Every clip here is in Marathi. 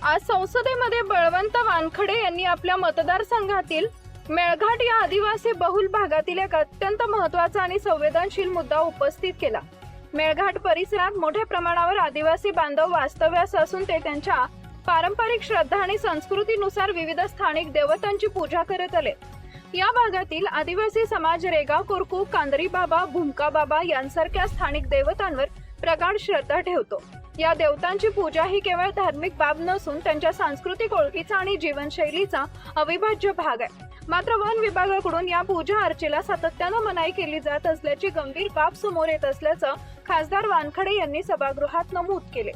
आज संसदेमध्ये बळवंत वानखडे यांनी आपल्या मतदारसंघातील मेळघाट या आदिवासी बहुल भागातील एक अत्यंत महत्त्वाचा आणि संवेदनशील मुद्दा उपस्थित केला। मेळघाट परिसरात मोठ्या प्रमाणावर आदिवासी बांधव वास्तव्यास असून ते त्यांच्या पारंपरिक श्रद्धा आणि संस्कृतीनुसार विविध स्थानिक देवतांची पूजा करत आले। या भागातील आदिवासी समाज रेगा कोरकू, कांदरी बाबा, भूमका बाबा यांसारख्या स्थानिक देवतांवर प्रगाढ श्रद्धा ठेवतो। या देवतांची पूजा ही केवळ धार्मिक बाब नसून त्यांच्या सांस्कृतिक ओळखीचा आणि जीवनशैलीचा अविभाज्य भाग आहे। मात्र वन विभागाकडून या पूजा अर्चेला सातत्याने मनाई केली जात असल्याची गंभीर बाब समोर येत असल्याचं खासदार वानखडे यांनी सभागृहात नमूद केले।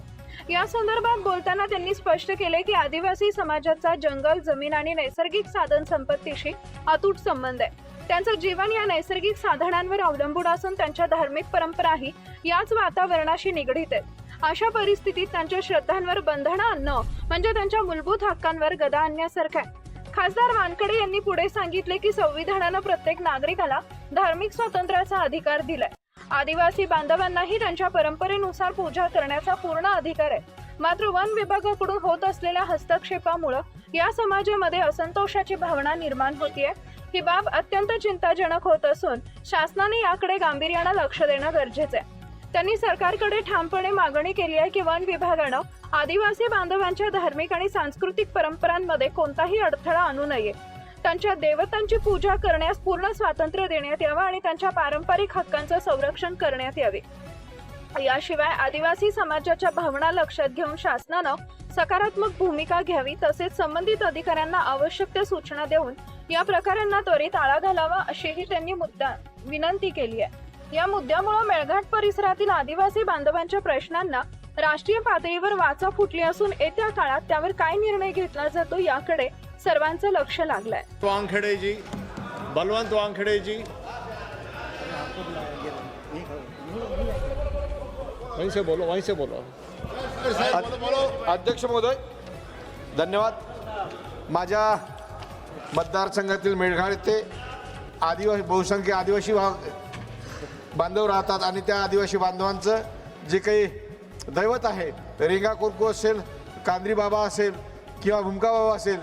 या संदर्भात बोलताना त्यांनी स्पष्ट केले की आदिवासी समाजाचा जंगल, जमीन आणि नैसर्गिक साधन संपत्तीशी अतूट संबंध आहे। त्यांचं जीवन या नैसर्गिक साधनांवर अवलंबून असून त्यांच्या धार्मिक परंपराही याच वातावरणाशी निगडीत आहेत। अशा परिस्थितीत त्यांच्या श्रद्धांवर बंधनं आणणं म्हणजे त्यांच्या मूलभूत हक्कांवर गदा आणण्यासारखं आहे। खासदार वानखडे यांनी पुढे सांगितले की संविधानानं प्रत्येक नागरिकाला धार्मिक स्वातंत्र्याचा अधिकार दिलाय। आदिवासी बांधवांनाही त्यांच्या परंपरेनुसार पूजा करण्याचा पूर्ण अधिकार आहे। मात्र वन विभागाकडून होत असलेल्या हस्तक्षेपामुळे या समाजामध्ये असंतोषाची भावना निर्माण होतीये। ही बाब अत्यंत चिंताजनक होत असून शासनाने याकडे गांभीर्याने लक्ष देणं गरजेचं आहे। त्यांनी सरकारकडे ठामपणे मागणी केली आहे की वन विभागानं आदिवासी बांधवांच्या धार्मिक आणि सांस्कृतिक परंपरांमध्ये कोणताही अडथळा आणू नये। त्यांच्या देवतांची पूजा करण्यास पूर्ण स्वातंत्र्य देण्यात यावं आणि त्यांच्या पारंपरिक हक्कांचं संरक्षण करण्यात यावे। याशिवाय आदिवासी समाजाच्या भावना लक्षात घेऊन शासनानं सकारात्मक भूमिका घ्यावी तसेच संबंधित अधिकाऱ्यांना आवश्यक त्या सूचना देऊन या प्रकारांना त्वरित आळा घालावा अशीही त्यांनी विनंती केली आहे। या मुद्द्यामुळे मेळघाट परिसरातील आदिवासी बांधवांच्या प्रश्नांना राष्ट्रीय पातळीवर वाचा फुटली असून येत्या काळात त्यावर काय निर्णय घेतला जातो याकडे सर्वांचं लक्ष लागलंय। वानखड़े जी, बलवंत वानखड़े जी, वहीं से बोलो। अध्यक्ष महोदय, धन्यवाद। माझ्या मतदारसंघातील मेळघाट येथे आदिवासी बहुसंख्य आदिवासी बांधव राहतात आणि त्या आदिवासी बांधवांचं जे काही दैवत आहे, रेगा कोरकू असेल, कांदरी बाबा असेल किंवा भूमका बाबा असेल,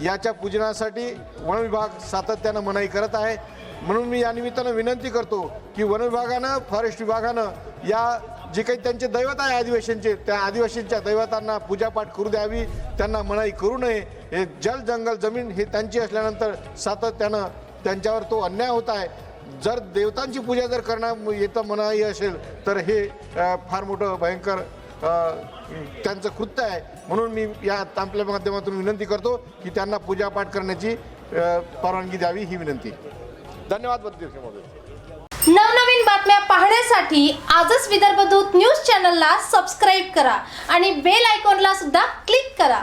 याच्या पूजनासाठी वन विभाग सातत्यानं मनाई करत आहे। म्हणून मी या निमित्तानं विनंती करतो की वन विभागानं, फॉरेस्ट विभागानं या जे काही त्यांचे दैवत आहे आदिवासींचे, त्या आदिवासींच्या दैवतांना पूजापाठ करू द्यावी, त्यांना मनाई करू नये। हे जल, जंगल, जमीन हे त्यांची असल्यानंतर सातत्यानं त्यांच्यावर तो अन्याय होत आहे। जर देवतांची पूजा जर करण्यात येतं मनाई असेल तर हे फार मोठं भयंकर त्यांचं कृत्य आहे। म्हणून मी या आपल्या माध्यमातून विनंती करतो की त्यांना पूजापाठ करण्याची परवानगी द्यावी, ही विनंती। धन्यवाद अध्यक्ष महोदय। नवनवीन बातम्या पाहण्यासाठी आजच विदर्भ दूत न्यूज चॅनलला सबस्क्राईब करा आणि बेल आयकॉनला सुद्धा क्लिक करा।